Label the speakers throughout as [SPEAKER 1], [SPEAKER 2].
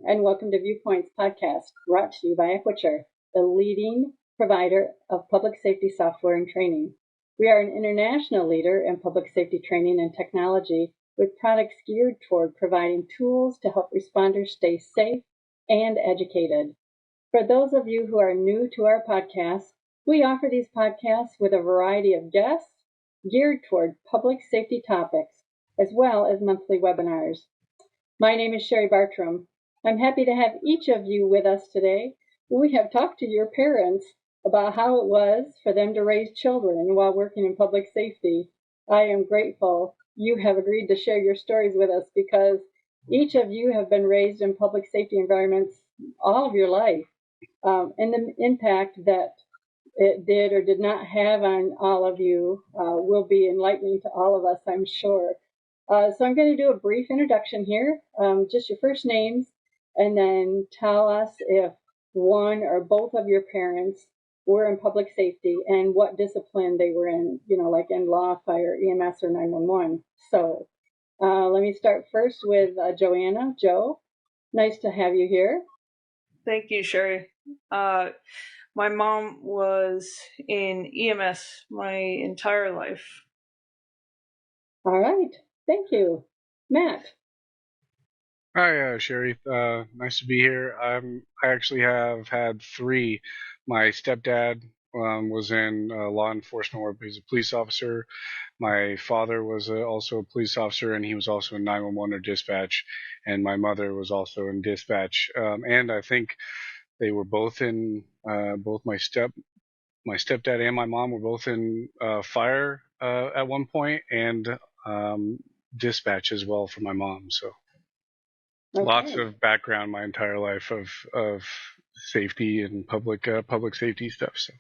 [SPEAKER 1] and welcome to Viewpoints podcast, brought to you by Equiture, the leading provider of public safety software and training. We are an international leader in public safety training and technology, with products geared toward providing tools to help responders stay safe and educated. For those of you who are new to our podcast, we offer these podcasts with a variety of guests geared toward public safety topics, as well as monthly webinars. My name is Sherry Bartram. I'm happy to have each of you with us today. We have talked to your parents about how it was for them to raise children while working in public safety. I am grateful you have agreed to share your stories with us because each of you have been raised in public safety environments all of your life. And the impact that it did or did not have on all of you will be enlightening to all of us, I'm sure. So I'm going to do a brief introduction here, just your first names, and then tell us if one or both of your parents were in public safety and what discipline they were in, like in law, fire, EMS, or 911. So let me start first with Joanna. Jo, nice to have you here.
[SPEAKER 2] Thank you, Sherry. My mom was in EMS my entire life.
[SPEAKER 1] All right. Thank you. Matt.
[SPEAKER 3] Hi, Sherry. Nice to be here. I actually have had three. My stepdad was in law enforcement work. He's a police officer. My father was also a police officer, and he was also in 911 or dispatch. And my mother was also in dispatch. And I think they were both in both my stepdad and my mom were both in fire at one point, and dispatch as well for my mom. So. Okay. Lots of background my entire life of safety and public safety stuff. So.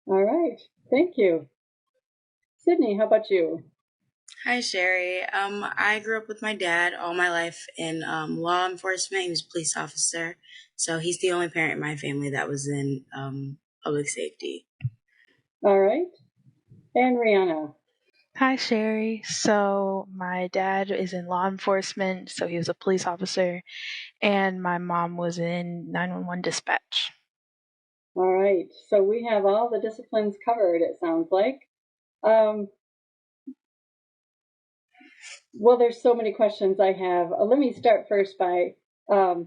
[SPEAKER 1] All right, thank you. Sydney, how about you?
[SPEAKER 4] Hi, Sherry. I grew up with my dad all my life in law enforcement. He was a police officer, so he's the only parent in my family that was in public safety.
[SPEAKER 1] All right, and Rihanna.
[SPEAKER 5] Hi, Sherry. So my dad is in law enforcement, so he was a police officer, and my mom was in 911 dispatch.
[SPEAKER 1] All right, so we have all the disciplines covered, it sounds like. Well, there's so many questions I have. Let me start first by, I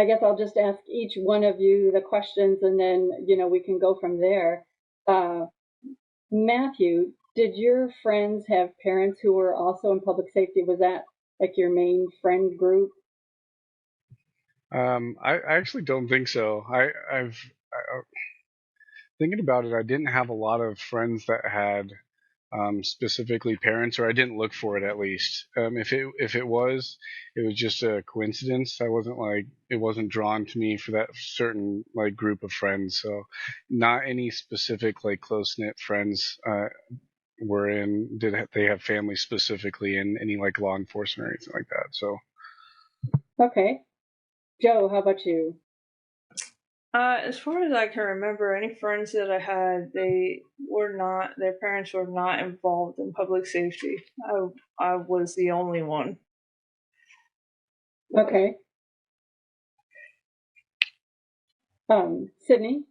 [SPEAKER 1] guess I'll just ask each one of you the questions, and then, we can go from there. Matthew, did your friends have parents who were also in public safety? Was that like your main friend group?
[SPEAKER 3] I actually don't think so. Thinking about it, I didn't have a lot of friends that had specifically parents, or I didn't look for it at least. If it was just a coincidence. It wasn't drawn to me for that certain group of friends. So not any specific close knit friends did they have family specifically in any law enforcement or anything like that. So.
[SPEAKER 1] Okay. Jo, how about you?
[SPEAKER 2] As far as I can remember, any friends that I had, their parents were not involved in public safety. I was the only one.
[SPEAKER 1] Okay. Sydney?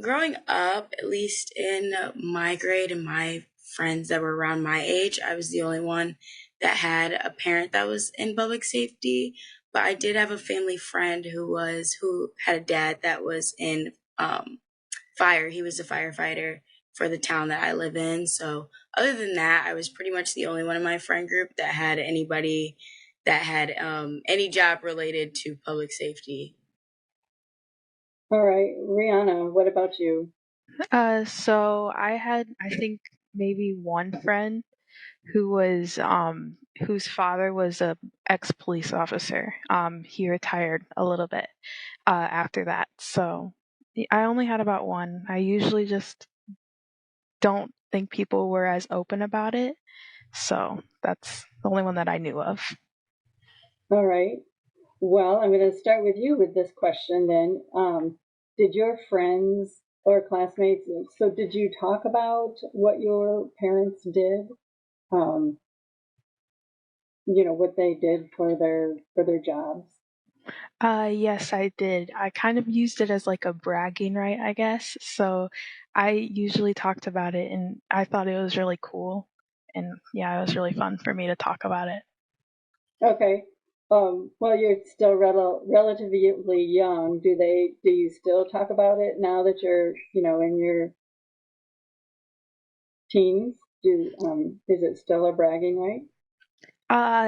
[SPEAKER 4] Growing up, at least in my grade and my friends that were around my age, I was the only one that had a parent that was in public safety. But I did have a family friend who had a dad that was in fire. He was a firefighter for the town that I live in. So other than that, I was pretty much the only one in my friend group that had anybody that had any job related to public safety.
[SPEAKER 1] All right, Rihanna, what about you?
[SPEAKER 5] So I had, I think, maybe one friend who was whose father was a ex-police officer. He retired a little bit after that. So I only had about one. I usually just don't think people were as open about it. So that's the only one that I knew of.
[SPEAKER 1] All right. Well, I'm going to start with you with this question then. Did your friends or classmates, so did you talk about what your parents did? what they did for their jobs?
[SPEAKER 5] Yes, I did. I kind of used it as like a bragging right, I guess. So I usually talked about it and I thought it was really cool. And yeah, it was really fun for me to talk about it.
[SPEAKER 1] Okay. Well, you're still relatively young. Do you still talk about it now that you're, in your teens? Is it still a bragging right?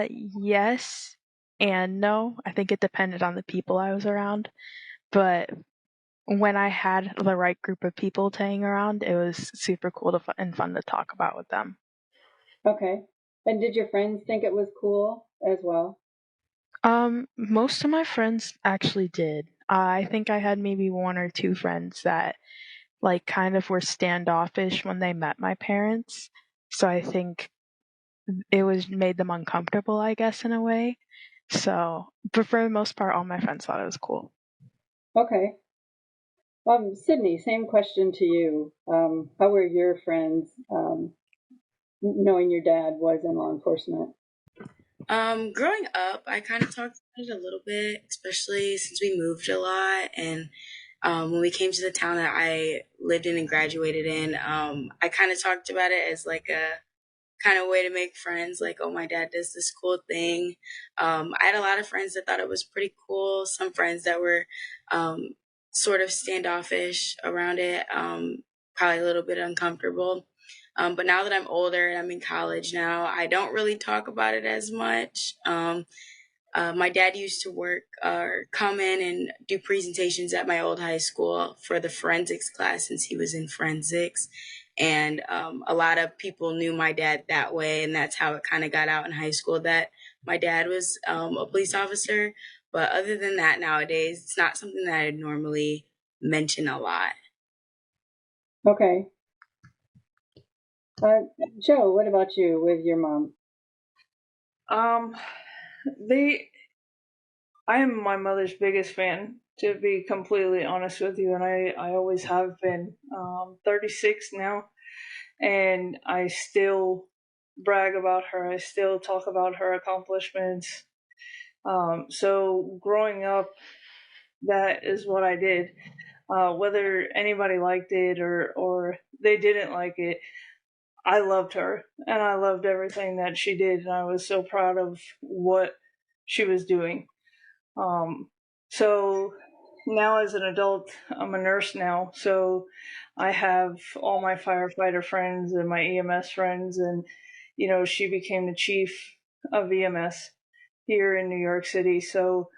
[SPEAKER 5] Yes and no. I think it depended on the people I was around. But when I had the right group of people to hang around, it was super cool and fun to talk about with them.
[SPEAKER 1] Okay. And did your friends think it was cool as well?
[SPEAKER 5] Most of my friends actually did. I think I had maybe one or two friends that like kind of were standoffish when they met my parents. So I think it was made them uncomfortable, I guess, in a way. So, but for the most part, all my friends thought it was cool.
[SPEAKER 1] Okay. Sydney, same question to you. How were your friends knowing your dad was in law enforcement?
[SPEAKER 4] Growing up, I kind of talked about it a little bit, especially since we moved a lot. And when we came to the town that I lived in and graduated in, I kind of talked about it as like a kind of way to make friends. Like, oh, my dad does this cool thing. I had a lot of friends that thought it was pretty cool. Some friends that were um, sort of standoffish around it, probably a little bit uncomfortable. But now that I'm older and I'm in college now, I don't really talk about it as much. My dad used to work or come in and do presentations at my old high school for the forensics class since he was in forensics. And a lot of people knew my dad that way. And that's how it kind of got out in high school that my dad was a police officer. But other than that, nowadays, it's not something that I normally mention a lot.
[SPEAKER 1] Okay. Joe, what about you with your mom?
[SPEAKER 2] Um, they, I am my mother's biggest fan, to be completely honest with you, and I always have been. 36 now, and I still brag about her. I still talk about her accomplishments. So growing up, that is what I did. Whether anybody liked it or they didn't like it, I loved her and I loved everything that she did, and I was so proud of what she was doing. Um, so now as an adult, I'm a nurse now, so I have all my firefighter friends and my EMS friends, and she became the chief of EMS here in New York City. So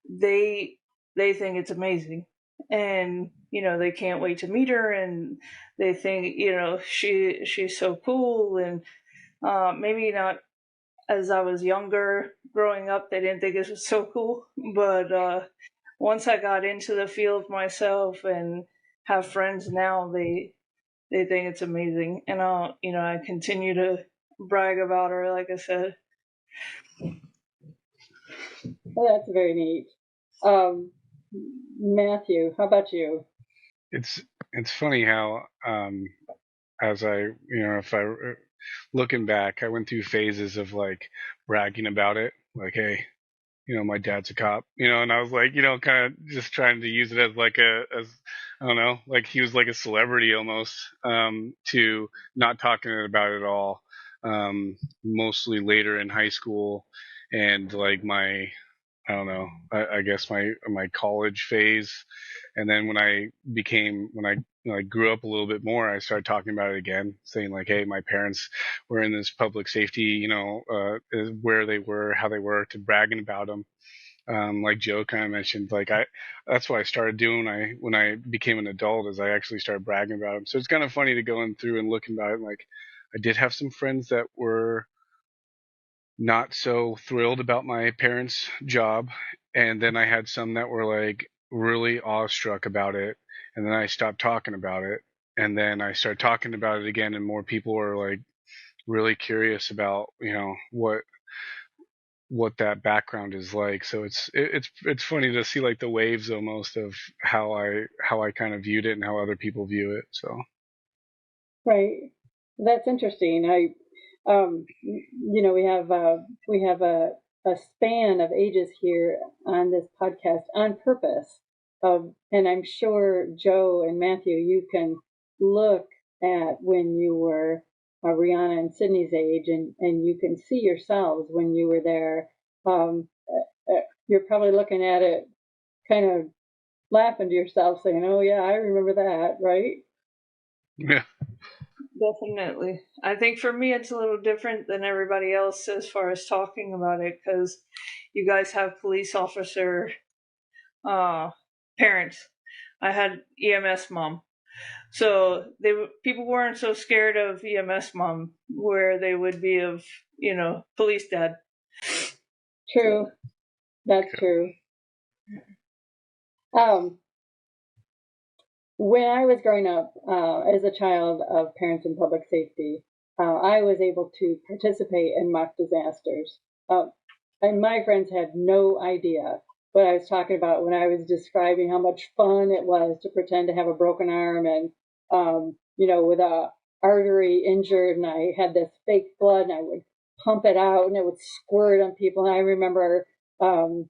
[SPEAKER 2] they they think it's amazing, and they can't wait to meet her, and they think she's so cool, and maybe not as I was younger growing up, they didn't think it was so cool. But once I got into the field myself and have friends now, they think it's amazing, and I continue to brag about her, like I said.
[SPEAKER 1] Well, that's very neat. Um, Matthew, how about you?
[SPEAKER 3] It's funny how as I if I looking back, I went through phases of like bragging about it, like hey, my dad's a cop, and I was like, kind of just trying to use it as like as I don't know, like he was like a celebrity almost, to not talking about it at all, mostly later in high school and like I don't know, I guess my college phase, and then when I grew up a little bit more, I started talking about it again, saying like, hey, my parents were in this public safety, where they were, how they worked, and bragging about them. Like Joe kind of mentioned, like that's what I started doing when I became an adult, is I actually started bragging about them. So it's kind of funny to go in through and looking about it. Like I did have some friends that were not so thrilled about my parents' job, and then I had some that were like really awestruck about it, and then I stopped talking about it, and then I started talking about it again, and more people were like really curious about what that background is like. So it's funny to see like the waves almost of how I kind of viewed it and how other people view it. So
[SPEAKER 1] Right. That's interesting. We have a span of ages here on this podcast on purpose. And I'm sure Joe and Matthew, you can look at when you were Rihanna and Sydney's age, and you can see yourselves when you were there. You're probably looking at it kind of laughing to yourself saying, oh yeah, I remember that, right?
[SPEAKER 3] Yeah.
[SPEAKER 2] Definitely. I think for me it's a little different than everybody else as far as talking about it, because you guys have police officer parents. I had EMS mom. So people weren't so scared of EMS mom where they would be of, police dad.
[SPEAKER 1] True. That's true. When I was growing up as a child of parents in public safety, I was able to participate in mock disasters. And my friends had no idea what I was talking about when I was describing how much fun it was to pretend to have a broken arm and, with a artery injured, and I had this fake blood, and I would pump it out, and it would squirt on people. And I remember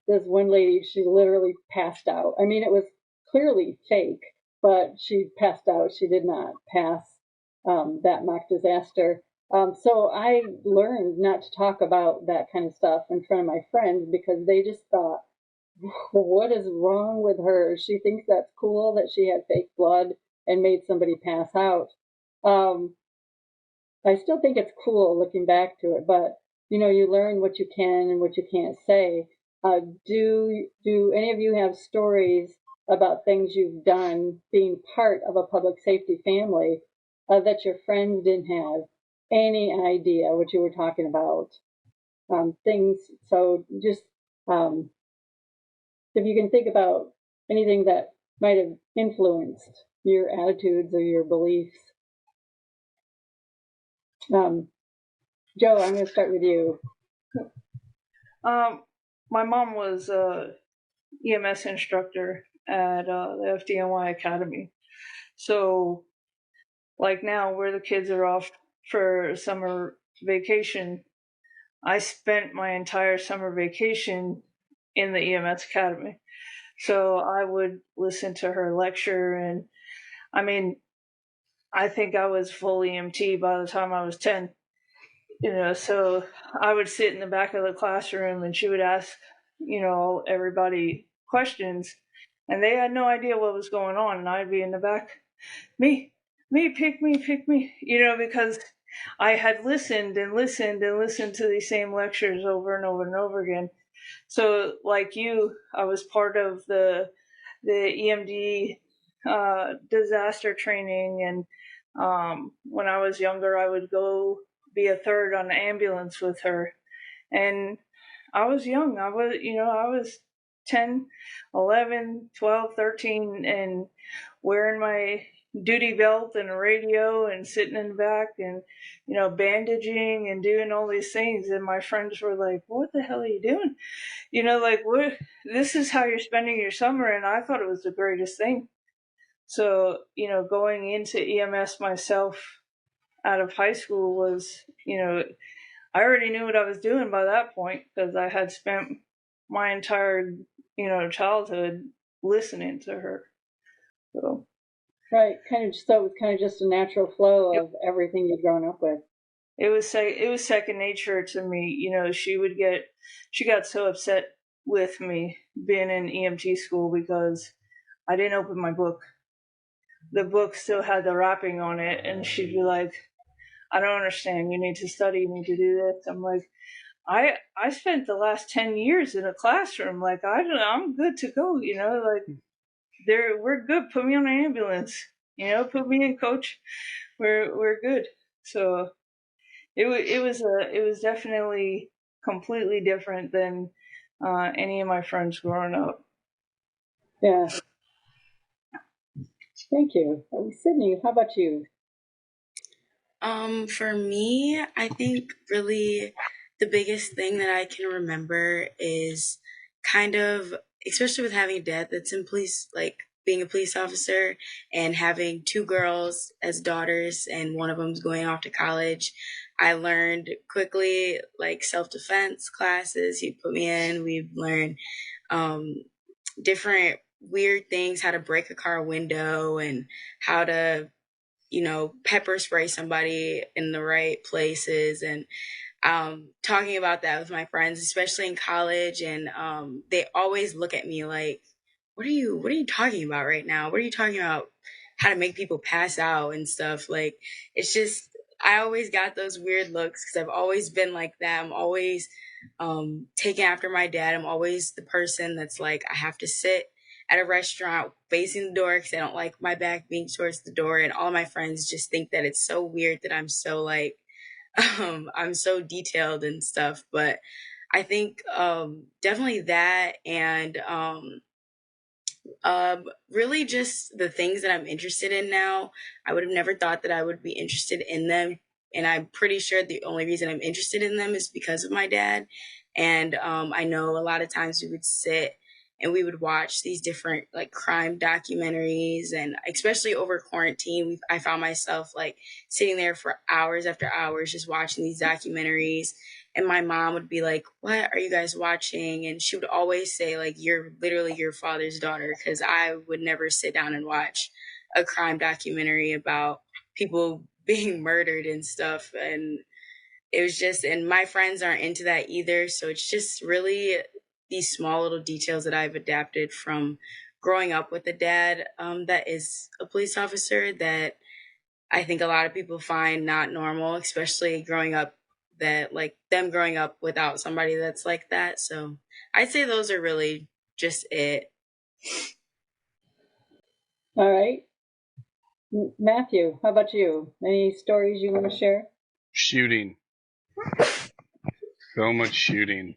[SPEAKER 1] this one lady, she literally passed out. I mean, it was clearly fake, but she passed out. She did not pass that mock disaster. So I learned not to talk about that kind of stuff in front of my friends because they just thought, what is wrong with her? She thinks that's cool that she had fake blood and made somebody pass out. I still think it's cool looking back to it, but you learn what you can and what you can't say. Do any of you have stories about things you've done being part of a public safety family that your friends didn't have any idea what you were talking about? Things. So just if you can think about anything that might have influenced your attitudes or your beliefs. Joe, I'm going to start with you.
[SPEAKER 2] My mom was a EMS instructor at the FDNY Academy. So, like now, where the kids are off for summer vacation, I spent my entire summer vacation in the EMS Academy. So I would listen to her lecture, and I mean, I think I was full EMT by the time I was 10. So I would sit in the back of the classroom and she would ask, everybody questions, and they had no idea what was going on. And I'd be in the back, me, pick me, because I had listened and listened and listened to these same lectures over and over and over again. So like you, I was part of the EMD disaster training, and when I was younger, I would go be a third on the ambulance with her. And I was young. I was 10, 11, 12, 13, and wearing my duty belt and a radio and sitting in the back and, bandaging and doing all these things. And my friends were like, what the hell are you doing? What, this is how you're spending your summer. And I thought it was the greatest thing. So, going into EMS myself out of high school was, I already knew what I was doing by that point because I had spent my entire, childhood listening to her. So.
[SPEAKER 1] Right, so it was kind of just a natural flow of everything you'd grown up with.
[SPEAKER 2] It was second nature to me. She got so upset with me being in EMT school because I didn't open my book. The book still had the wrapping on it, and she'd be like, I don't understand. You need to study. You need to do this. I'm like, I spent the last 10 years in a classroom. Like, I'm good to go. We're good. Put me on an ambulance. Put me in, coach. We're good. So it was definitely completely different than any of my friends growing up.
[SPEAKER 1] Yeah. Thank you. Sydney, how about you?
[SPEAKER 4] For me, I think really the biggest thing that I can remember is kind of, especially with having a dad that's in police, like being a police officer and having two girls as daughters and one of them's going off to college. I learned quickly, like self-defense classes he put me in. We've learned different weird things, how to break a car window and how to, pepper spray somebody in the right places. And talking about that with my friends, especially in college, and they always look at me like, what are you talking about right now? What are you talking about? How to make people pass out and stuff. Like, it's just, I always got those weird looks because I've always been like that. I'm always taking after my dad. I'm always the person that's like, I have to sit at a restaurant facing the door because I don't like my back being towards the door. And all my friends just think that it's so weird that I'm so like, I'm so detailed and stuff. But I think definitely that, and really just the things that I'm interested in now. I would have never thought that I would be interested in them. And I'm pretty sure the only reason I'm interested in them is because of my dad. And I know a lot of times we would sit and we would watch these different like crime documentaries, and especially over quarantine, I found myself like sitting there for hours after hours just watching these documentaries. And my mom would be like, what are you guys watching? And she would always say, like, you're literally your father's daughter, because I would never sit down and watch a crime documentary about people being murdered and stuff. And it was just, and my friends aren't into that either. So it's just really these small little details that I've adapted from growing up with a dad that is a police officer that I think a lot of people find not normal, especially growing up, that like them growing up without somebody that's like that. So I'd say those are really just it.
[SPEAKER 1] All right. Matthew, how about you? Any stories you want to share?
[SPEAKER 3] Shooting. So much shooting,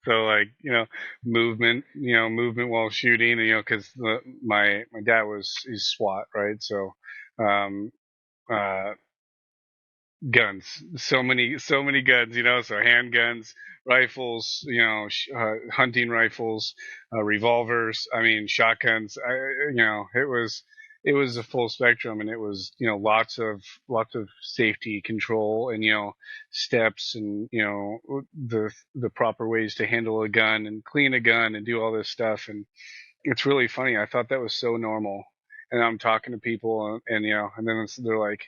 [SPEAKER 3] So like, movement while shooting, because my dad is SWAT, right? So, uh, guns, so many guns, so handguns, rifles, hunting rifles, revolvers, I mean shotguns. It was a full spectrum, and it was lots of safety control, and steps, and the proper ways to handle a gun and clean a gun and do all this stuff. And it's really funny, I thought that was so normal, and I'm talking to people, and then they're like,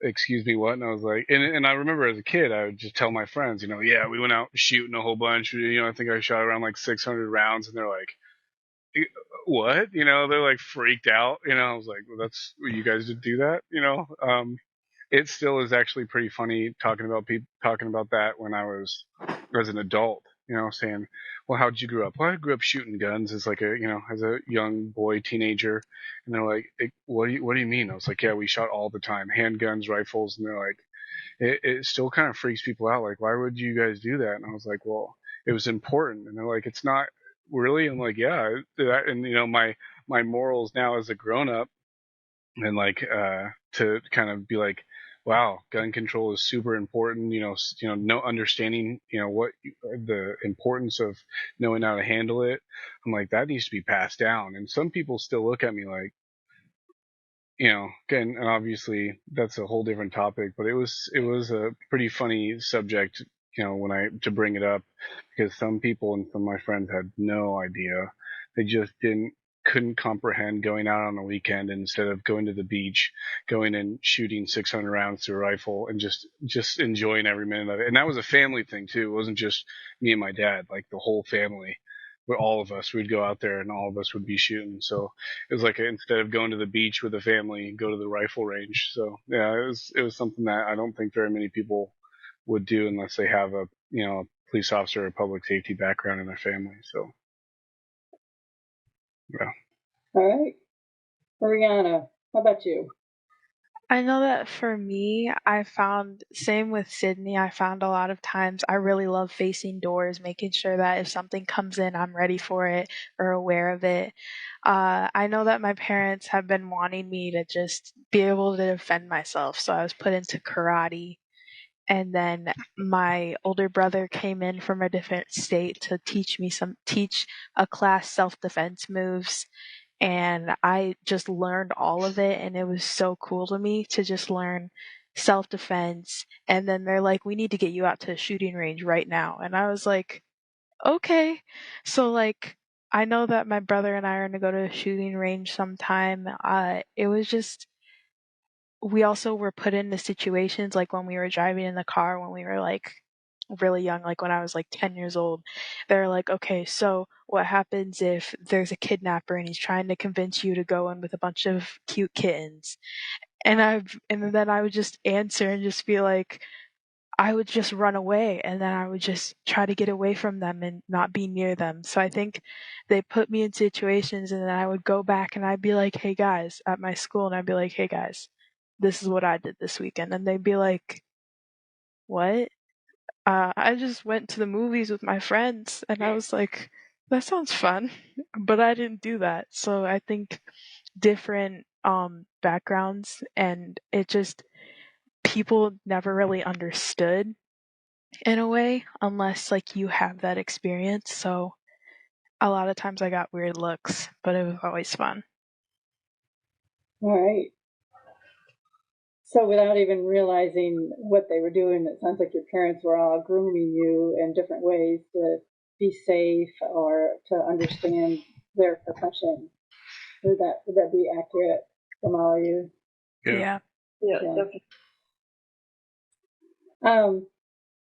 [SPEAKER 3] excuse me, what? And I was like, and I remember as a kid, I would just tell my friends, yeah, we went out shooting a whole bunch. I think I shot around like 600 rounds, and they're like, what? They're like freaked out. I was like, well, that's, you guys did do that. It still is actually pretty funny talking about that when I was as an adult. Saying, well, how'd you grow up? Well, I grew up shooting guns as like as a young boy, teenager. And they're like, what do you mean? I was like, yeah, we shot all the time, handguns, rifles. And they're like, it still kind of freaks people out. Like, why would you guys do that? And I was like, well, it was important. And they're like, it's not really. I'm like, yeah. And my morals now as a grown up, and like to kind of be like, wow, gun control is super important. No understanding, what the importance of knowing how to handle it. I'm like, that needs to be passed down. And some people still look at me like, again, and obviously that's a whole different topic, but it was a pretty funny subject, to bring it up, because some people and some of my friends had no idea. They just couldn't comprehend going out on a weekend, and instead of going to the beach, going and shooting 600 rounds to a rifle and just enjoying every minute of it. And that was a family thing too. It wasn't just me and my dad, like the whole family, where all of us would go out there and all of us would be shooting. So it was like, instead of going to the beach with the family, go to the rifle range. So yeah, it was something that I don't think very many people would do unless they have a police officer or public safety background in their family. So yeah.
[SPEAKER 1] All right. Mariana, how about you?
[SPEAKER 5] I know that for me, I found, same with Sydney, I found a lot of times I really love facing doors, making sure that if something comes in, I'm ready for it or aware of it. I know that my parents have been wanting me to just be able to defend myself, so I was put into karate. And then my older brother came in from a different state to teach a class self-defense moves, and I just learned all of it, and it was so cool to me to just learn self-defense, and then they're like, we need to get you out to a shooting range right now. And I was like, okay. So like, I know that my brother and I are gonna go to a shooting range sometime. It was just, we also were put into situations like when we were driving in the car when we were like really young, like when I was like 10 years old. They're like, okay, so what happens if there's a kidnapper and he's trying to convince you to go in with a bunch of cute kittens? And then I would just answer and just be like, I would just run away, and then I would just try to get away from them and not be near them. So I think they put me in situations, and then I would go back and I'd be like, hey guys, at my school, and I'd be like, hey guys, this is what I did this weekend. And they'd be like, what? I just went to the movies with my friends. And I was like, that sounds fun. But I didn't do that. So I think different backgrounds, and it just, people never really understood in a way unless like you have that experience. So a lot of times I got weird looks, but it was always fun.
[SPEAKER 1] All right. So without even realizing what they were doing, it sounds like your parents were all grooming you in different ways to be safe or to understand their profession. Would that be accurate from all of you?
[SPEAKER 5] Yeah.
[SPEAKER 2] Definitely.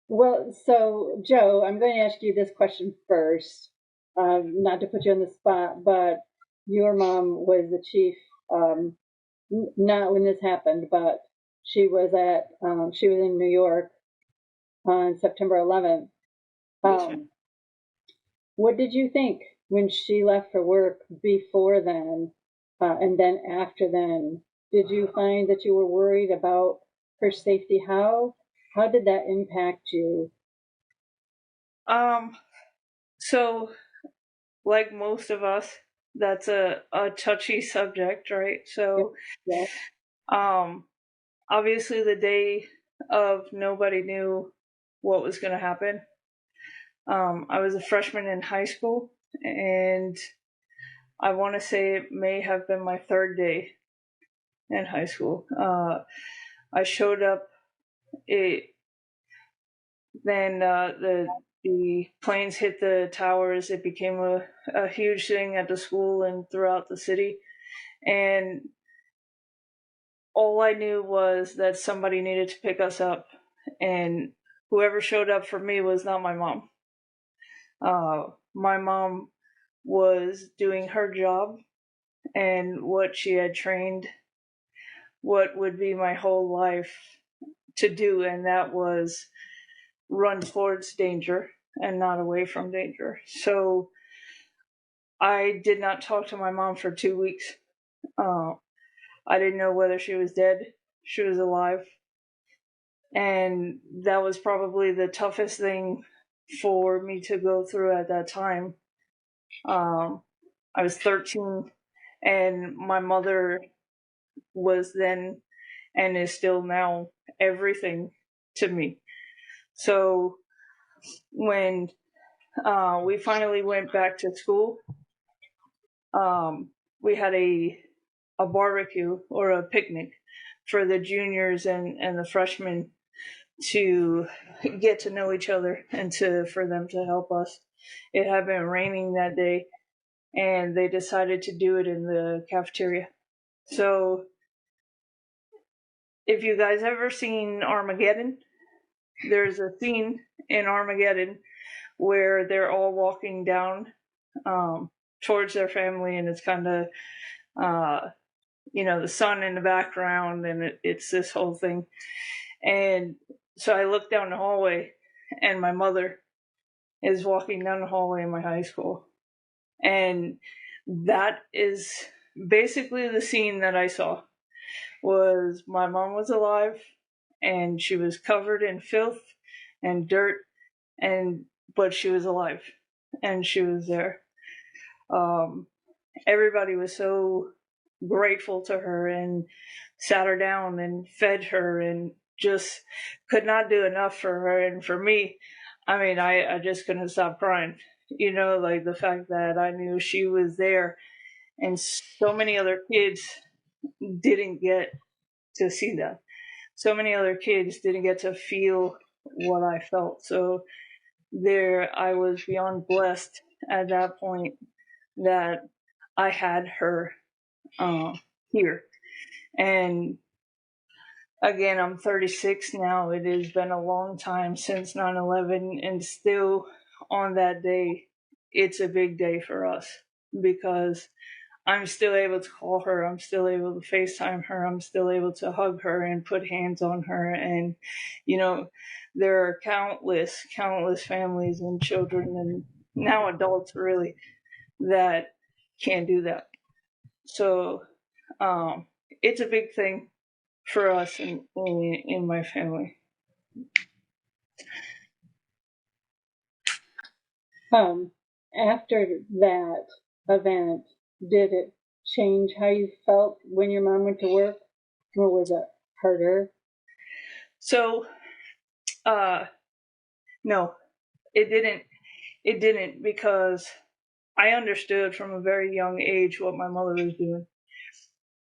[SPEAKER 1] Well, so Joe, I'm going to ask you this question first, not to put you on the spot, but your mom was the chief, not when this happened, but she was in New York on September 11th. What did you think when she left for work before then, and then after then? Did you find that you were worried about her safety? How did that impact you?
[SPEAKER 2] So like most of us, that's a touchy subject, right? So
[SPEAKER 1] Yeah.
[SPEAKER 2] Obviously the day of, nobody knew what was going to happen. I was a freshman in high school, and I want to say it may have been my third day in high school. I showed up. Then the planes hit the towers. It became a huge thing at the school and throughout the city. And all I knew was that somebody needed to pick us up, and whoever showed up for me was not my mom. My mom was doing her job and what she had trained what would be my whole life to do, and that was run towards danger and not away from danger. So I did not talk to my mom for 2 weeks. I didn't know whether she was dead, she was alive. And that was probably the toughest thing for me to go through at that time. I was 13, and my mother was then and is still now everything to me. So when we finally went back to school, we had a barbecue or a picnic for the juniors and the freshmen to get to know each other and for them to help us. It had been raining that day, and they decided to do it in the cafeteria. So if you guys ever seen Armageddon, there's a scene in Armageddon where they're all walking down towards their family, and it's kind of the sun in the background, and it's this whole thing. And so I look down the hallway, and my mother is walking down the hallway in my high school. And that is basically the scene that I saw. Was my mom was alive, and she was covered in filth and dirt, but she was alive, and she was there. Everybody was so grateful to her and sat her down and fed her and just could not do enough for her. And for me, I mean, I just couldn't stop crying. Like the fact that I knew she was there, and so many other kids didn't get to see that. so many other kids didn't get to feel what I felt. So there, I was beyond blessed at that point that I had her here. And again, I'm 36 now. It has been a long time since 9/11, and still on that day, it's a big day for us because I'm still able to call her. I'm still able to FaceTime her. I'm still able to hug her and put hands on her. And, you know, there are countless, countless families and children and now adults really that can't do that. So it's a big thing for us in my family.
[SPEAKER 1] After that event, did it change how you felt when your mom went to work, or was it harder?
[SPEAKER 2] So, no, it didn't. It didn't, because I understood from a very young age what my mother was doing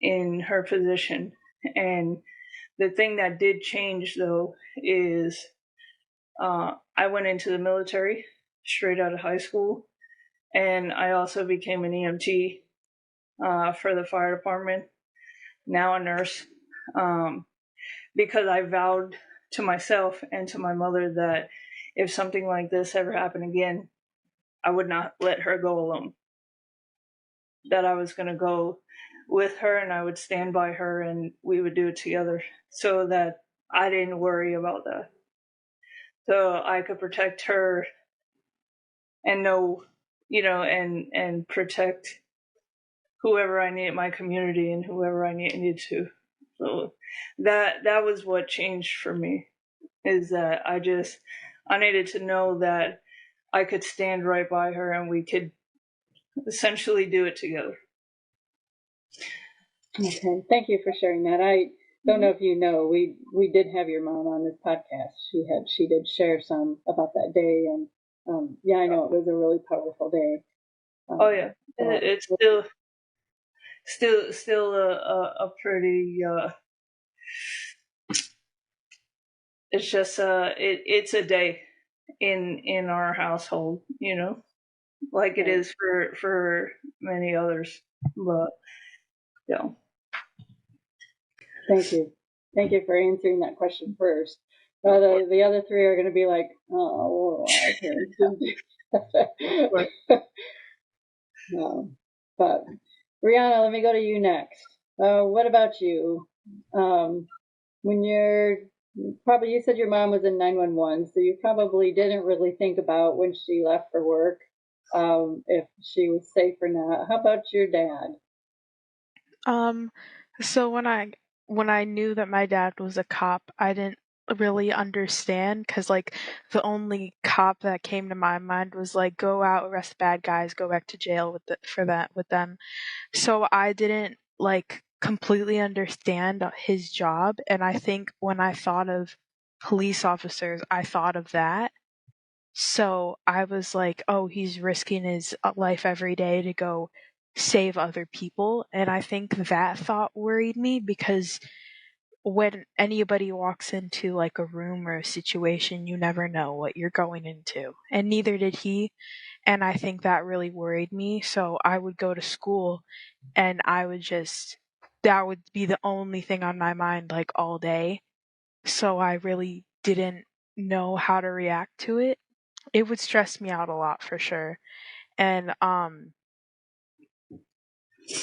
[SPEAKER 2] in her position. And the thing that did change, though, is I went into the military straight out of high school, and I also became an EMT for the fire department, now a nurse, because I vowed to myself and to my mother that if something like this ever happened again, I would not let her go alone. That I was going to go with her and I would stand by her and we would do it together, so that I didn't worry about that. So I could protect her and know, and protect whoever I needed, my community and whoever I needed to. So that was what changed for me, is that I needed to know that I could stand right by her and we could essentially do it together.
[SPEAKER 1] Okay, thank you for sharing that. I don't know if you know, we did have your mom on this podcast. She did share some about that day, and yeah, I know it was a really powerful day.
[SPEAKER 2] Oh yeah, it's still a pretty. It's just it's a day in our household, like it is for many others. But yeah.
[SPEAKER 1] Thank you for answering that question first. The other three are going to be like, oh, our parents didn't do that. But Rihanna, let me go to you next. What about you? When you said your mom was in 911, so you probably didn't really think about when she left for work, if she was safe or not. How about your dad?
[SPEAKER 5] So when I knew that my dad was a cop, I didn't really understand, because like the only cop that came to my mind was like, go out, arrest bad guys, go back to jail with them. So I didn't like completely understand his job, and I think when I thought of police officers, I thought of that. So I was like, oh, he's risking his life every day to go save other people. And I think that thought worried me, because when anybody walks into like a room or a situation, you never know what you're going into. And neither did he. And I think that really worried me. So I would go to school and that would be the only thing on my mind like all day. So I really didn't know how to react to it. It would stress me out a lot for sure. And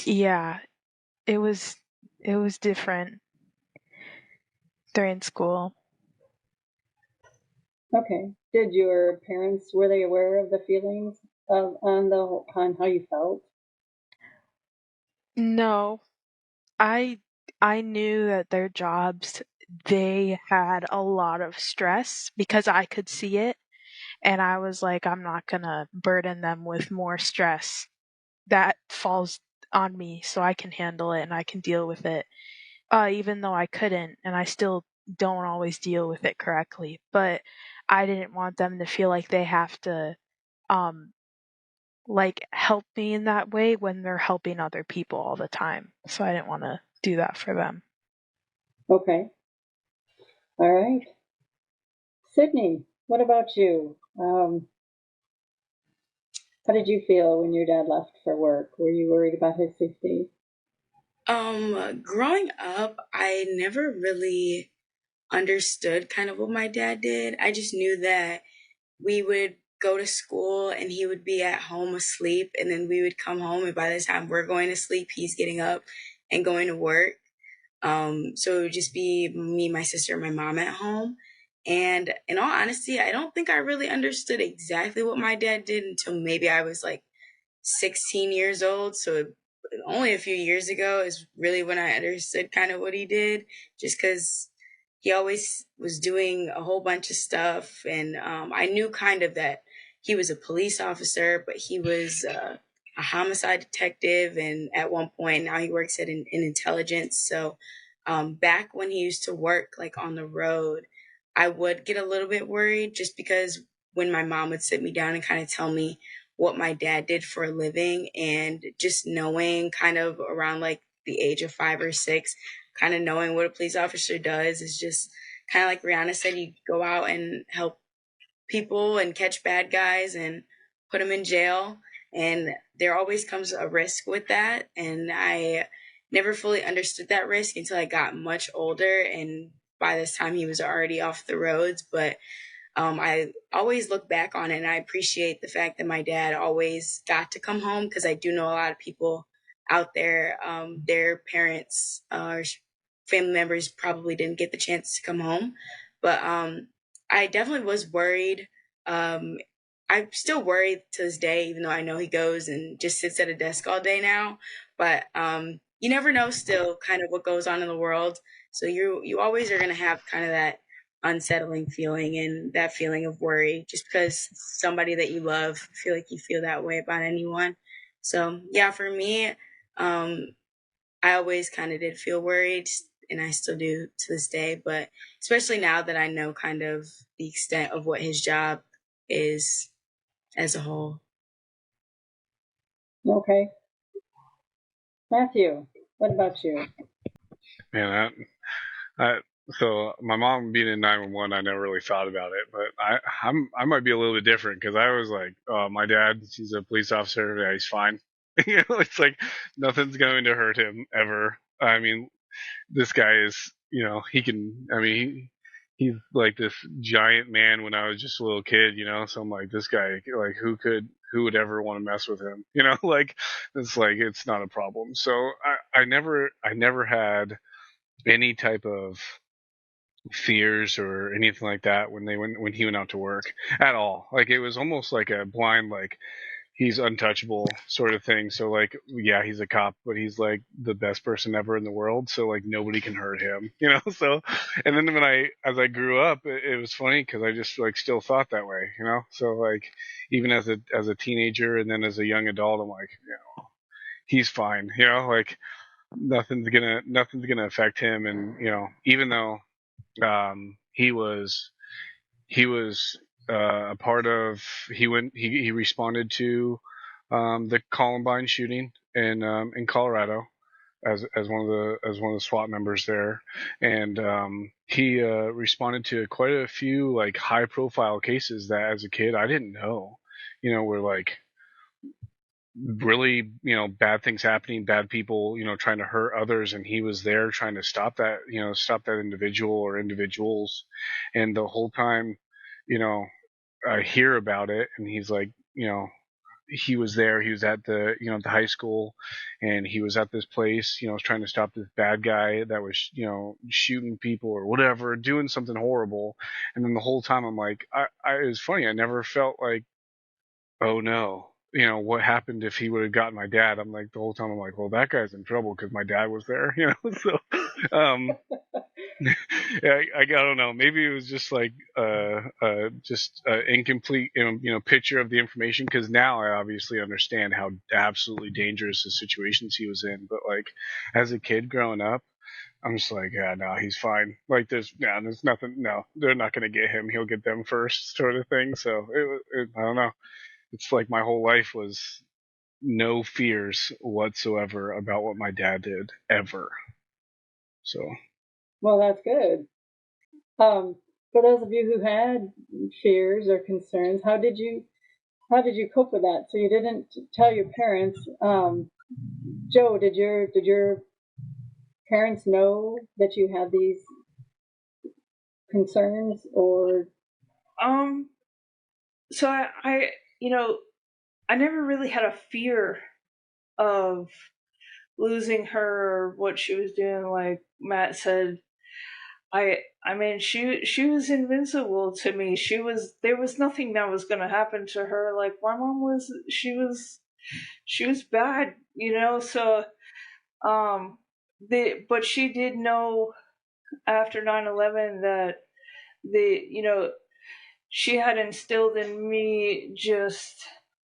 [SPEAKER 5] yeah, it was different during school.
[SPEAKER 1] Okay. Did your parents, were they aware of the feelings on how you felt?
[SPEAKER 5] No, I knew that their jobs, they had a lot of stress because I could see it, and I was like, I'm not gonna burden them with more stress. That falls on me, so I can handle it and I can deal with it. Even though I couldn't, and I still don't always deal with it correctly. But I didn't want them to feel like they have to, um, like help me in that way when they're helping other people all the time. So I didn't want to do that for them.
[SPEAKER 1] Okay. All right. Sydney, what about you? How did you feel when your dad left for work? Were you worried about his safety?
[SPEAKER 4] Growing up, I never really understood kind of what my dad did. I just knew that we would go to school and he would be at home asleep, and then we would come home, and by the time we're going to sleep, he's getting up and going to work. So it would just be me, my sister, and my mom at home. And in all honesty, I don't think I really understood exactly what my dad did until maybe I was like 16 years old. So only a few years ago is really when I understood kind of what he did, just because he always was doing a whole bunch of stuff. And I knew kind of that he was a police officer, but he was a homicide detective. And at one point, now he works in intelligence. So back when he used to work like on the road, I would get a little bit worried just because when my mom would sit me down and kind of tell me what my dad did for a living, and just knowing kind of around like the age of 5 or 6, kind of knowing what a police officer does is just kind of like Rihanna said, you go out and help people and catch bad guys and put them in jail. And there always comes a risk with that. And I never fully understood that risk until I got much older. And by this time, he was already off the roads. But I always look back on it and I appreciate the fact that my dad always got to come home, because I do know a lot of people out there, their parents or family members probably didn't get the chance to come home. But I definitely was worried. Um, I'm still worried to this day, even though I know he goes and just sits at a desk all day now. But you never know still kind of what goes on in the world. So you always are going to have kind of that unsettling feeling and that feeling of worry just because somebody that you love feel like you feel that way about anyone. So yeah, for me, I always kind of did feel worried, and I still do to this day, but especially now that I know kind of the extent of what his job is as a whole.
[SPEAKER 1] Okay. Matthew, what about you?
[SPEAKER 3] Man, so my mom being in 911, I never really thought about it, but I might be a little bit different because I was like, my dad, he's a police officer, yeah, he's fine. It's like nothing's going to hurt him ever. I mean, this guy is, he can. I mean, he's like this giant man when I was just a little kid, So I'm like, this guy, like, who would ever want to mess with him, Like, it's not a problem. So I never had any type of fears or anything like that when he went out to work at all. Like it was almost like a blind, like he's untouchable sort of thing. So like, yeah, he's a cop, but he's like the best person ever in the world. So like nobody can hurt him, So, and then as I grew up, it was funny because I just like still thought that way, So like even as a teenager and then as a young adult, I'm like, he's fine, like nothing's gonna affect him, and even though he was a part of he responded to the Columbine shooting in Colorado as one of the SWAT members there, and he responded to quite a few like high profile cases that as a kid I didn't know, were like really bad things happening, bad people trying to hurt others, and he was there trying to stop that individual or individuals. And the whole time you know I hear about it, and he's like, he was there, he was at the high school, and he was at this place, trying to stop this bad guy that was shooting people or whatever, doing something horrible. And then the whole time I'm like, it was funny, I never felt like, oh no, what happened if he would have gotten my dad? I'm like, the whole time I'm like, well, that guy's in trouble because my dad was there, So, yeah, I don't know. Maybe it was just like just incomplete, picture of the information. Because now I obviously understand how absolutely dangerous the situations he was in. But like as a kid growing up, I'm just like, yeah, no, he's fine. Like there's nothing. No, they're not gonna get him. He'll get them first, sort of thing. So I don't know. It's like my whole life was no fears whatsoever about what my dad did ever. So.
[SPEAKER 1] Well, that's good. For those of you who had fears or concerns, how did you cope with that? So you didn't tell your parents. Joe, did your parents know that you had these concerns, or?
[SPEAKER 2] So I I never really had a fear of losing her or what she was doing. Like Matt said, I mean she was invincible to me. There was nothing that was going to happen to her. Like my mom was, she was bad, so but she did know after 9/11 that she had instilled in me just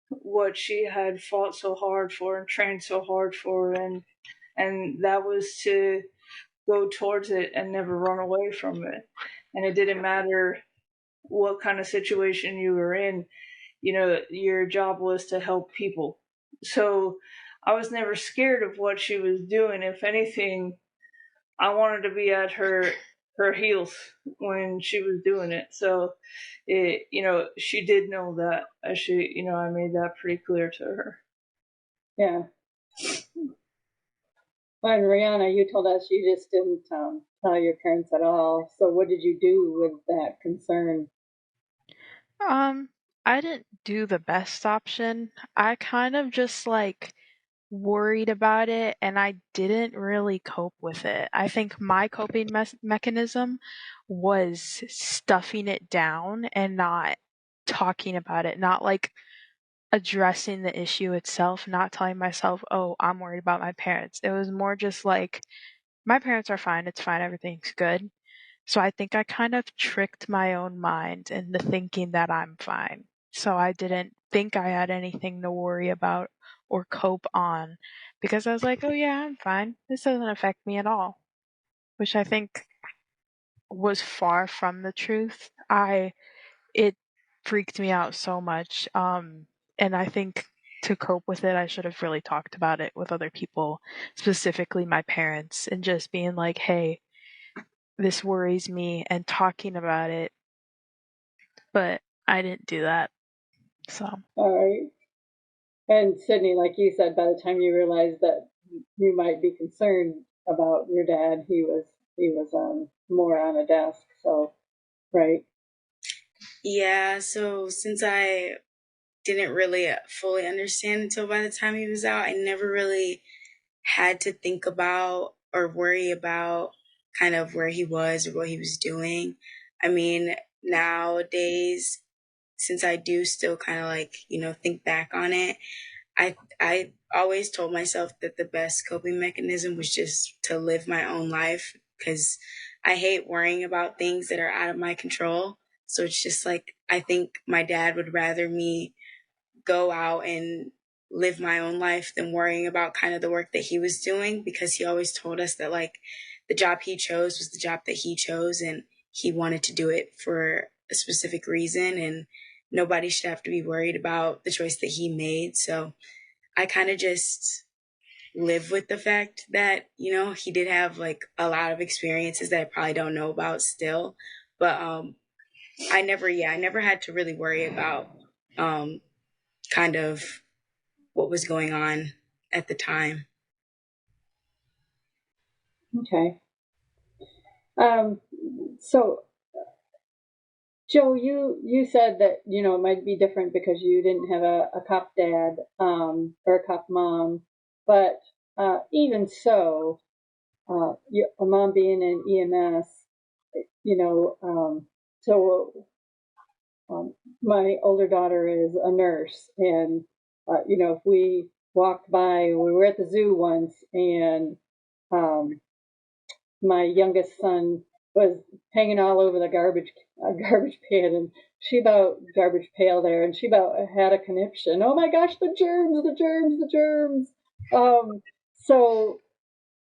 [SPEAKER 2] what she had fought so hard for and trained so hard for, and that was to go towards it and never run away from it. And it didn't matter what kind of situation you were in, your job was to help people. So I was never scared of what she was doing. If anything, I wanted to be at her heels when she was doing it. So she did know that. I made that pretty clear to her.
[SPEAKER 1] Yeah. Well, and Rihanna, you told us you just didn't tell your parents at all. So what did you do with that concern?
[SPEAKER 5] I didn't do the best option. I kind of just worried about it and I didn't really cope with it. I think my coping mechanism was stuffing it down and not talking about it, not addressing the issue itself, not telling myself, oh, I'm worried about my parents. It was more just my parents are fine, it's fine, everything's good. So I think I kind of tricked my own mind into thinking that I'm fine. So I didn't think I had anything to worry about or cope on because I was like, oh yeah, I'm fine. This doesn't affect me at all, which I think was far from the truth. It freaked me out so much. And I think to cope with it, I should have really talked about it with other people, specifically my parents, and just being like, hey, this worries me, and talking about it. But I didn't do that. So.
[SPEAKER 1] All right. And Sydney, like you said, by the time you realized that you might be concerned about your dad, he was more on a desk. So, right.
[SPEAKER 4] Yeah, so since I didn't really fully understand until by the time he was out, I never really had to think about or worry about kind of where he was or what he was doing. I mean, nowadays, since I do still kind of think back on it, I always told myself that the best coping mechanism was just to live my own life because I hate worrying about things that are out of my control. So it's just I think my dad would rather me go out and live my own life than worrying about kind of the work that he was doing, because he always told us that the job he chose was the job that he chose and he wanted to do it for a specific reason, and nobody should have to be worried about the choice that he made. So I kind of just live with the fact that, he did have a lot of experiences that I probably don't know about still. But I never had to really worry about kind of what was going on at the time.
[SPEAKER 1] Okay. So Joe, you said that it might be different because you didn't have a cop dad or a cop mom, but even so, a mom being in EMS, so my older daughter is a nurse, and if we walked by, we were at the zoo once, and um, my youngest son was hanging all over the garbage pan, and she about garbage pail there, and she about had a conniption. Oh my gosh, the germs, the germs, the germs. So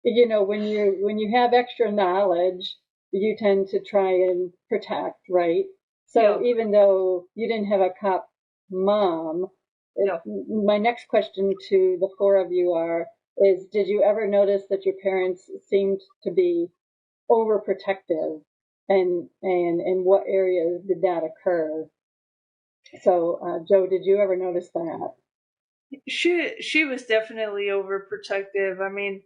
[SPEAKER 1] when you have extra knowledge, you tend to try and protect, right? So
[SPEAKER 2] Yeah.
[SPEAKER 1] even though you didn't have a cop mom,
[SPEAKER 2] Yeah.
[SPEAKER 1] my next question to the four of you is did you ever notice that your parents seemed to be overprotective and in what areas did that occur? So, Joe, did you ever notice that?
[SPEAKER 2] She was definitely overprotective. I mean,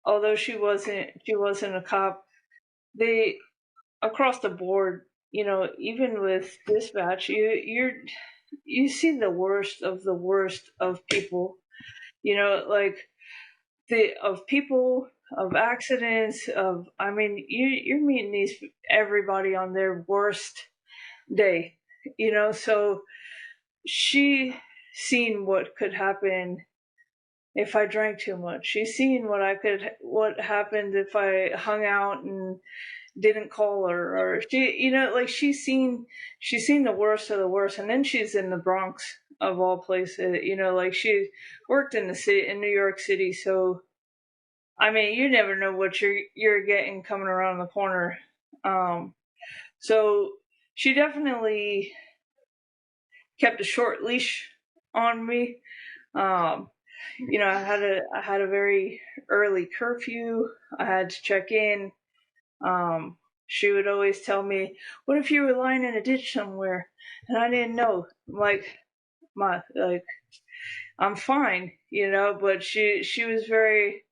[SPEAKER 2] although she wasn't a cop, they across the board, even with dispatch, you see the worst of people. Like the of people, of accidents, I mean, you're meeting everybody on their worst day. So she seen what could happen if I drank too much. She's seen what happened if I hung out and didn't call her, or like she's seen the worst of the worst. And then she's in the Bronx of all places. Like she worked in the city in New York City, so I mean, you never know what you're getting coming around the corner. So she definitely kept a short leash on me. I had a very early curfew. I had to check in. She would always tell me, "What if you were lying in a ditch somewhere and I didn't know?" I'm like I'm fine, But she was very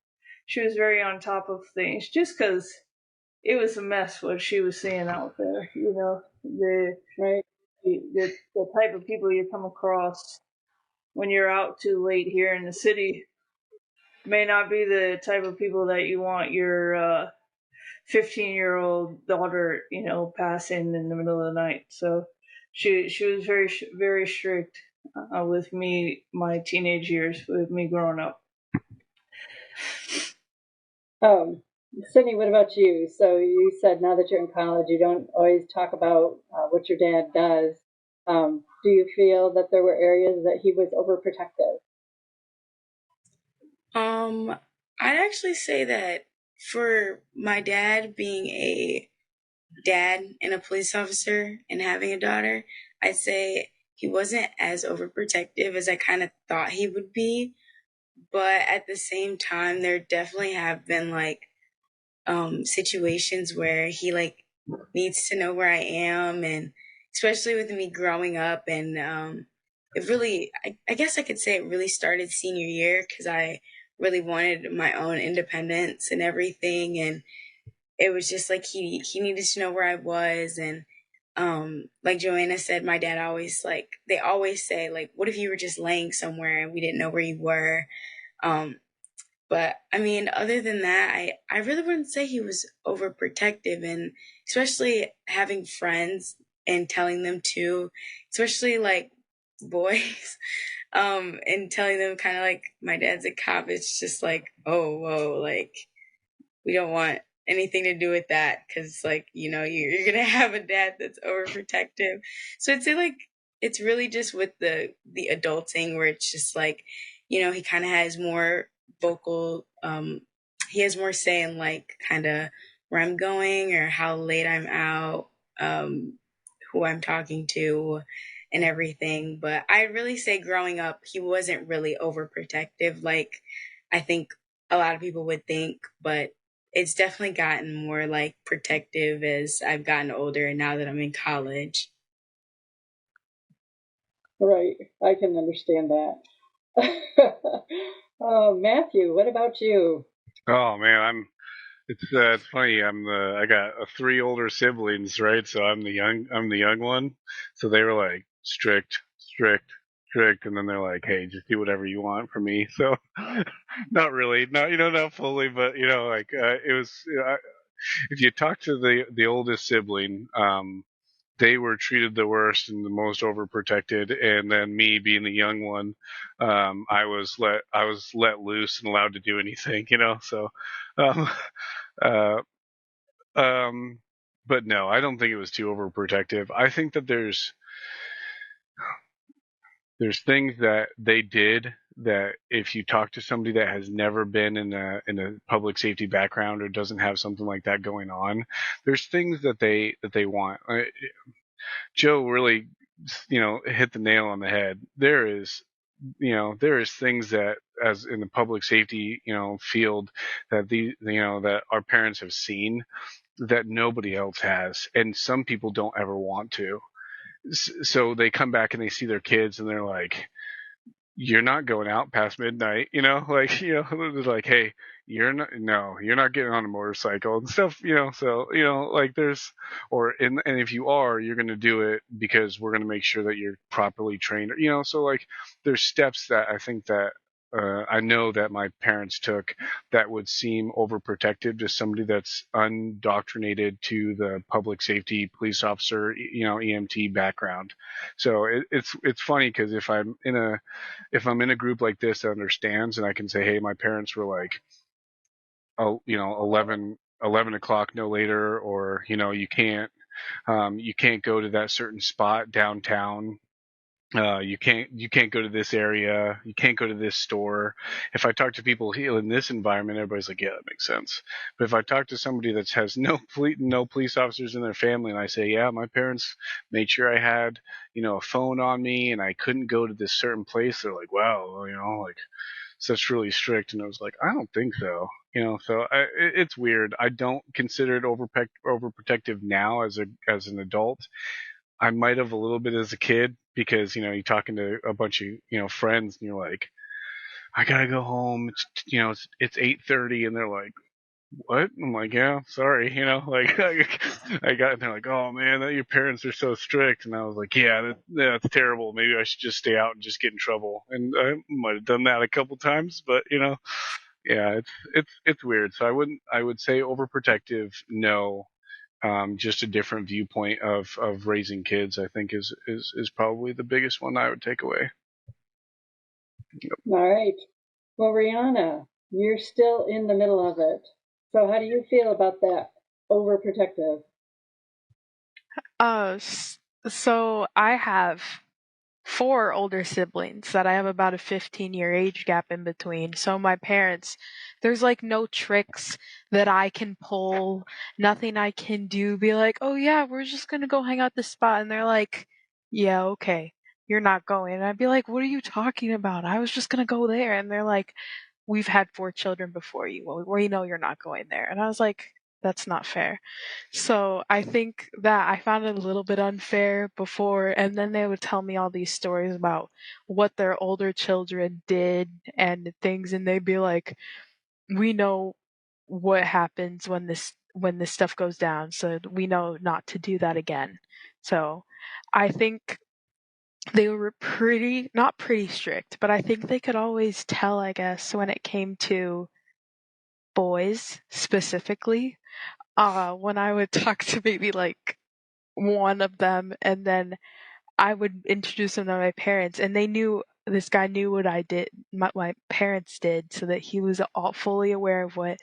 [SPEAKER 2] on top of things, just because it was a mess what she was seeing out there. The
[SPEAKER 1] Right.
[SPEAKER 2] the type of people you come across when you're out too late here in the city may not be the type of people that you want your 15-year-old daughter, passing in the middle of the night. So she was very very strict with me my teenage years, with me growing up.
[SPEAKER 1] Sydney, what about you? So you said now that you're in college, you don't always talk about what your dad does. Do you feel that there were areas that he was overprotective?
[SPEAKER 4] I'd actually say that for my dad being a dad and a police officer and having a daughter, I'd say he wasn't as overprotective as I kind of thought he would be. But at the same time, there definitely have been like situations where he like needs to know where I am, and especially with me growing up, and it really, I guess I could say it really started senior year because I really wanted my own independence and everything, and it was just like he needed to know where I was. And like Joanna said, my dad always like they always say like, what if you were just laying somewhere and we didn't know where you were? um but I mean, other than that, I really wouldn't say he was overprotective, and especially having friends and telling them to, especially like boys, and telling them kind of like my dad's a cop. It's just like, oh, whoa, like we don't want anything to do with that because like you're gonna have a dad that's overprotective. So I'd say like it's really just with the adulting where it's just like he kind of has more vocal he has more say in like kind of where I'm going or how late I'm out, who I'm talking to and everything. But I'd really say growing up he wasn't really overprotective like I think a lot of people would think, but it's definitely gotten more like protective as I've gotten older and now that I'm in college.
[SPEAKER 1] Right. I can understand that. Oh, Matthew, what about you?
[SPEAKER 3] Oh man, it's funny. I got three older siblings, right? So I'm the young one. So they were like strict, strict, strict, and then they're like, hey, just do whatever you want for me. So not really, not fully, but like it was. If you talk to the oldest sibling, they were treated the worst and the most overprotected, and then me being the young one, I was let loose and allowed to do anything, So, um, uh, um, but no, I don't think it was too overprotective. I think that there's things that they did that if you talk to somebody that has never been in a public safety background or doesn't have something like that going on, there's things that they want. Joe really, hit the nail on the head. There is things that, as in the public safety, field, that that our parents have seen, that nobody else has, and some people don't ever want to. So they come back and they see their kids and they're like, you're not going out past midnight, like, they're like, hey, you're not getting on a motorcycle and stuff, so, like and if you are, you're going to do it because we're going to make sure that you're properly trained, so like there's steps that I think that I know that my parents took that would seem overprotective to somebody that's undoctrinated to the public safety police officer, EMT background. So it's funny because if I'm in a group like this that understands and I can say, hey, my parents were like, oh, 11 o'clock, no later, or, you can't go to that certain spot downtown. You can't go to this area. You can't go to this store. If I talk to people here in this environment, everybody's like, yeah, that makes sense. But if I talk to somebody that has no police officers in their family, and I say, yeah, my parents made sure I had, a phone on me, and I couldn't go to this certain place, they're like, wow, like, so that's really strict. And I was like, I don't think so. So it's weird. I don't consider it overprotective now as an adult. I might have a little bit as a kid because, you're talking to a bunch of, friends and you're like, I gotta go home. It's 8:30 and they're like, what? I'm like, yeah, sorry. Like I got, and they're like, oh man, your parents are so strict. And I was like, yeah, that's terrible. Maybe I should just stay out and just get in trouble. And I might have done that a couple times, but yeah, it's weird. So I would say overprotective. No. Just a different viewpoint of raising kids, I think is probably the biggest one I would take away.
[SPEAKER 1] All right. Well, Rihanna, you're still in the middle of it. So how do you feel about that overprotective?
[SPEAKER 5] So I have 4 older siblings that I have about a 15-year age gap in between. So my parents, there's like no tricks that I can pull, nothing I can do. Be like, oh yeah, we're just gonna go hang out this spot. And they're like, yeah, okay, you're not going. And I'd be like, what are you talking about? I was just gonna go there. And they're like, we've had 4 children before you. Well, we know you're not going there. And I was like, that's not fair. So I think that I found it a little bit unfair before, and then they would tell me all these stories about what their older children did and things, and they'd be like, we know what happens when this stuff goes down, so we know not to do that again. So I think they were not pretty strict, but I think they could always tell, I guess, when it came to boys specifically. When I would talk to maybe like one of them, and then I would introduce them to my parents, and this guy knew what I did, my parents did, so that he was all fully aware of what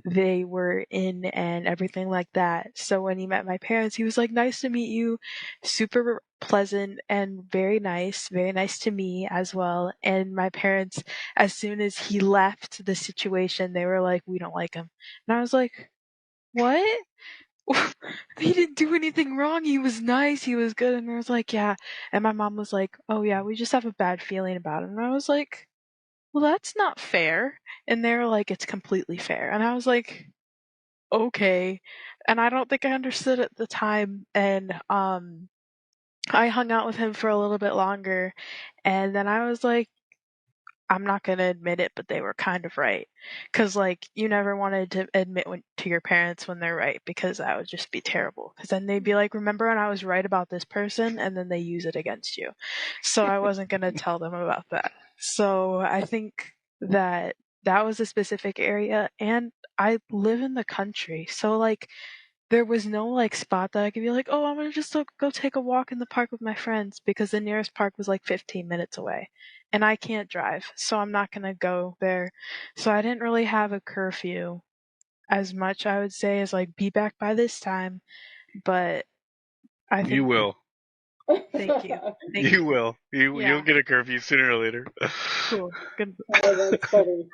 [SPEAKER 5] they were in and everything like that. So when he met my parents, he was like, nice to meet you, super pleasant and very nice to me as well. And my parents, as soon as he left the situation, they were like, we don't like him. And I was like, what? He didn't do anything wrong. He was nice. He was good. And I was like, yeah. And my mom was like, oh yeah, we just have a bad feeling about him. And I was like, well, that's not fair. And they were like, it's completely fair. And I was like, okay. And I don't think I understood at the time. And I hung out with him for a little bit longer. And then I was like, I'm not going to admit it, but they were kind of right. Because, like, you never wanted to admit to your parents when they're right, because that would just be terrible. Because then they'd be like, remember when I was right about this person? And then they use it against you. So I wasn't going to tell them about that. So I think that that was a specific area. And I live in the country. So, like, there was no like spot that I could be like, oh, I'm gonna just go take a walk in the park with my friends, because the nearest park was like 15 minutes away. And I can't drive, so I'm not gonna go there. So I didn't really have a curfew as much, I would say, as like be back by this time. But I
[SPEAKER 3] You
[SPEAKER 5] think,
[SPEAKER 3] will.
[SPEAKER 5] thank you. Thank
[SPEAKER 3] You
[SPEAKER 5] you.
[SPEAKER 3] will. You'll
[SPEAKER 5] Yeah,
[SPEAKER 3] get a curfew sooner or later.
[SPEAKER 5] cool. Good.
[SPEAKER 1] Oh, that's funny.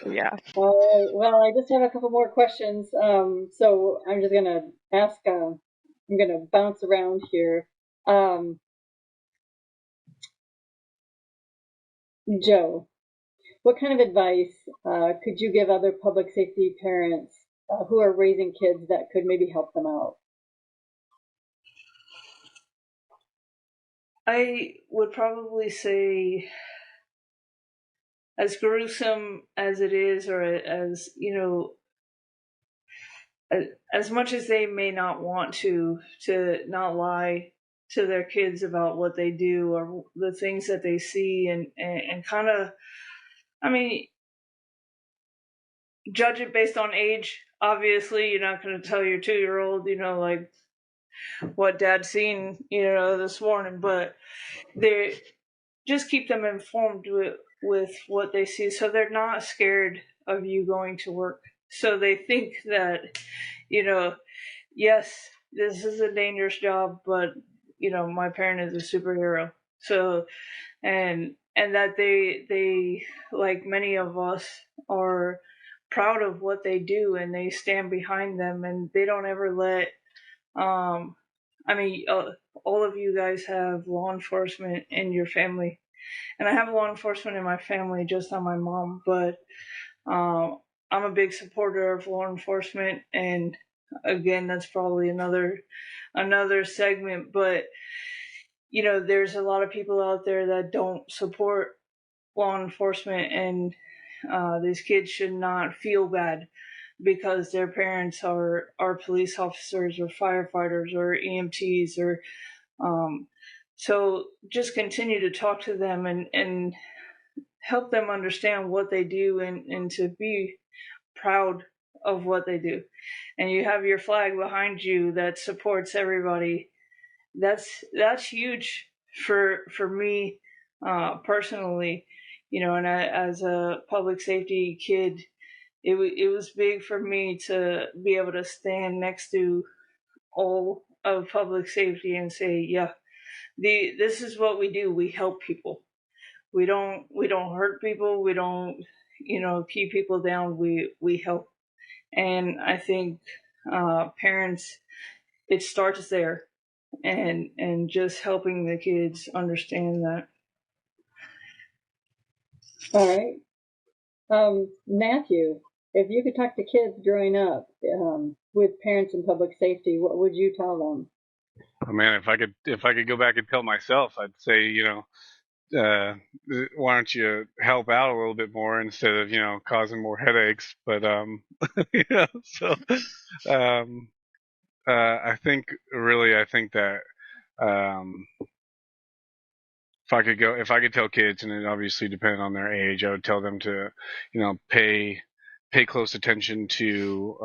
[SPEAKER 5] Yeah.
[SPEAKER 1] All right. Well, I just have a couple more questions. So I'm just gonna ask. I'm gonna bounce around here. Um, Joe, what kind of advice could you give other public safety parents who are raising kids that could maybe help them out?
[SPEAKER 2] I would probably say, as gruesome as it is, or as, as much as they may not want to not lie to their kids about what they do or the things that they see, and kind of, I mean, judge it based on age. Obviously, you're not going to tell your 2-year-old, like what dad's seen, this morning, but they just keep them informed with what they see, so they're not scared of you going to work. So they think that, yes, this is a dangerous job, but my parent is a superhero. So, and that they, like many of us, are proud of what they do, and they stand behind them, and they don't ever let I mean, all of you guys have law enforcement in your family, and I have law enforcement in my family, just on my mom. But I'm a big supporter of law enforcement, and again, that's probably another segment. But there's a lot of people out there that don't support law enforcement, and these kids should not feel bad because their parents are police officers or firefighters or EMTs or so just continue to talk to them and help them understand what they do, and to be proud of what they do. And you have your flag behind you that supports everybody. That's huge for me personally, and as a public safety kid, it was big for me to be able to stand next to all of public safety and say, yeah, this is what we do. We help people. We don't hurt people. We don't keep people down. We help. And I think parents, it starts there, and just helping the kids understand that.
[SPEAKER 1] All right. Matthew, if you could talk to kids growing up with parents in public safety, what would you tell them?
[SPEAKER 3] Oh man, if I could go back and tell myself, I'd say, why don't you help out a little bit more instead of, causing more headaches. But so um, I think that um, if I could tell kids, and it obviously depended on their age, I would tell them to, pay close attention to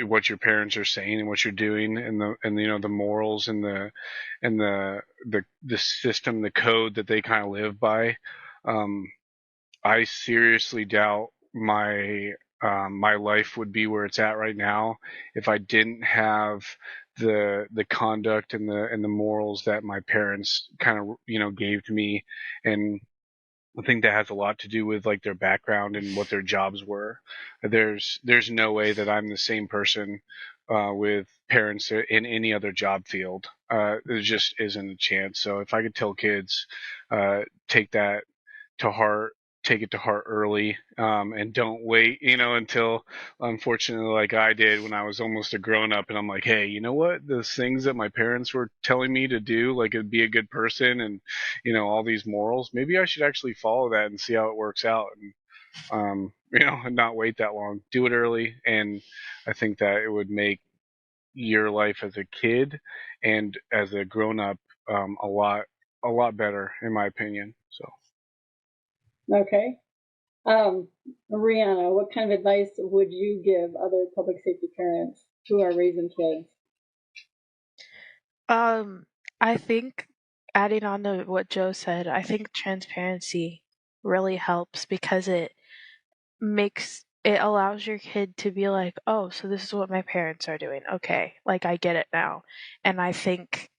[SPEAKER 3] what your parents are saying and what you're doing, and the morals and the system, the code that they kind of live by. I seriously doubt my life would be where it's at right now if I didn't have the conduct and the morals that my parents kind of gave to me. And I think that has a lot to do with like their background and what their jobs were. There's no way that I'm the same person with parents in any other job field. There just isn't a chance. So if I could tell kids, take that to heart, take it to heart early, and don't wait, until, unfortunately, like I did when I was almost a grown up, and I'm like, hey, you know what? Those things that my parents were telling me to do, like be a good person and, all these morals, maybe I should actually follow that and see how it works out. And, and not wait that long. Do it early, and I think that it would make your life as a kid and as a grown up a lot better, in my opinion. So.
[SPEAKER 1] Okay. Rihanna, what kind of advice would you give other public safety parents who are raising kids?
[SPEAKER 5] I think, adding on to what Joe said, I think transparency really helps because it allows your kid to be like, oh, so this is what my parents are doing. Okay, like I get it now. And I think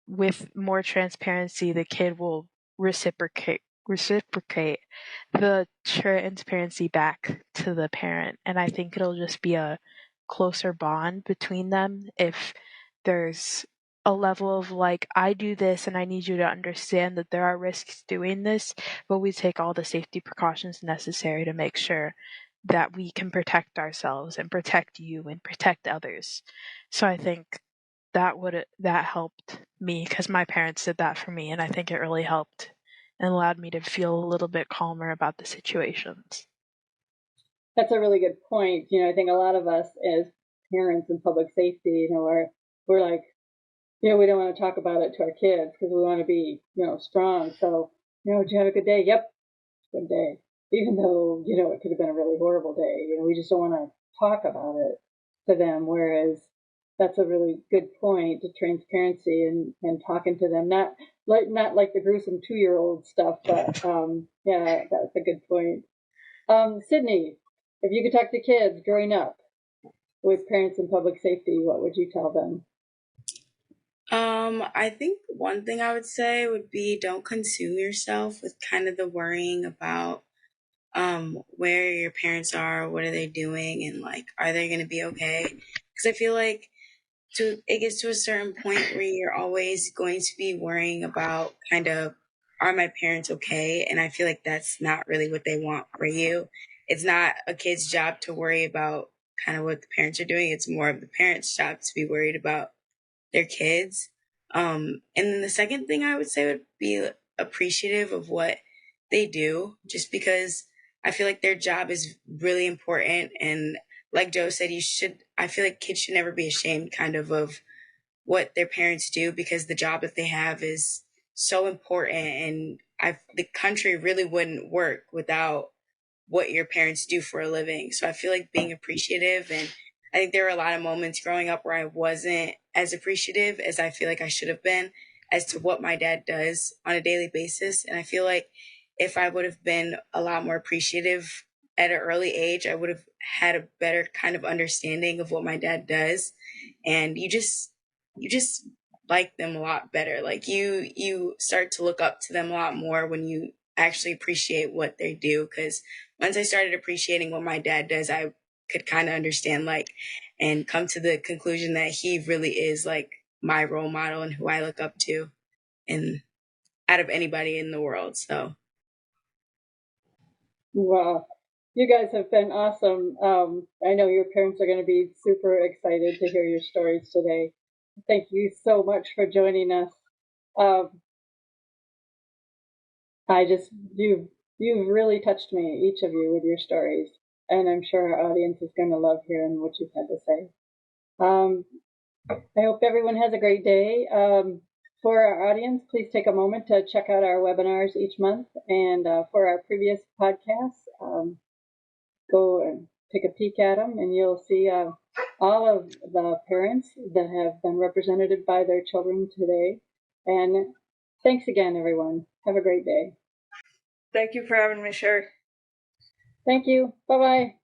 [SPEAKER 5] with more transparency, the kid will reciprocate the transparency back to the parent. And I think it'll just be a closer bond between them if there's a level of like, I do this and I need you to understand that there are risks doing this, but we take all the safety precautions necessary to make sure that we can protect ourselves and protect you and protect others. So I think that helped me because my parents did that for me, and I think it really helped and allowed me to feel a little bit calmer about the situations.
[SPEAKER 1] That's a really good point. I think a lot of us as parents in public safety, we're like, we don't want to talk about it to our kids because we want to be, strong. So, did you have a good day? Yep, good day. Even though, it could have been a really horrible day. We just don't want to talk about it to them. Whereas that's a really good point to transparency and talking to them. Not like the gruesome 2-year-old stuff, but yeah, that's a good point. Sydney, if you could talk to kids growing up with parents in public safety, what would you tell them?
[SPEAKER 4] I think one thing I would say would be don't consume yourself with kind of the worrying about where your parents are, what are they doing, and like are they going to be okay? Because I feel like it gets to a certain point where you're always going to be worrying about kind of are my parents okay? And I feel like that's not really what they want for you. It's not a kid's job to worry about kind of what the parents are doing. It's more of the parents' job to be worried about their kids. And then the second thing I would say would be appreciative of what they do, just because I feel like their job is really important. And like Joe said, I feel like kids should never be ashamed of what their parents do, because the job that they have is so important. And the country really wouldn't work without what your parents do for a living. So I feel like being appreciative, and I think there were a lot of moments growing up where I wasn't as appreciative as I feel like I should have been as to what my dad does on a daily basis. And I feel like if I would have been a lot more appreciative at an early age, I would have had a better kind of understanding of what my dad does. And you just like them a lot better. Like you start to look up to them a lot more when you actually appreciate what they do. Because once I started appreciating what my dad does, I could kind of understand and come to the conclusion that he really is like my role model and who I look up to, and out of anybody in the world. So
[SPEAKER 1] Wow, you guys have been awesome. I know your parents are going to be super excited to hear your stories today. Thank you so much for joining us. Um, you've really touched me, each of you, with your stories, and I'm sure our audience is going to love hearing what you've had to say. I hope everyone has a great day. For our audience, please take a moment to check out our webinars each month, and for our previous podcasts, go and take a peek at them, and you'll see all of the parents that have been represented by their children today. And thanks again, everyone. Have a great day.
[SPEAKER 2] Thank you for having me, Sherry.
[SPEAKER 1] Thank you. Bye-bye.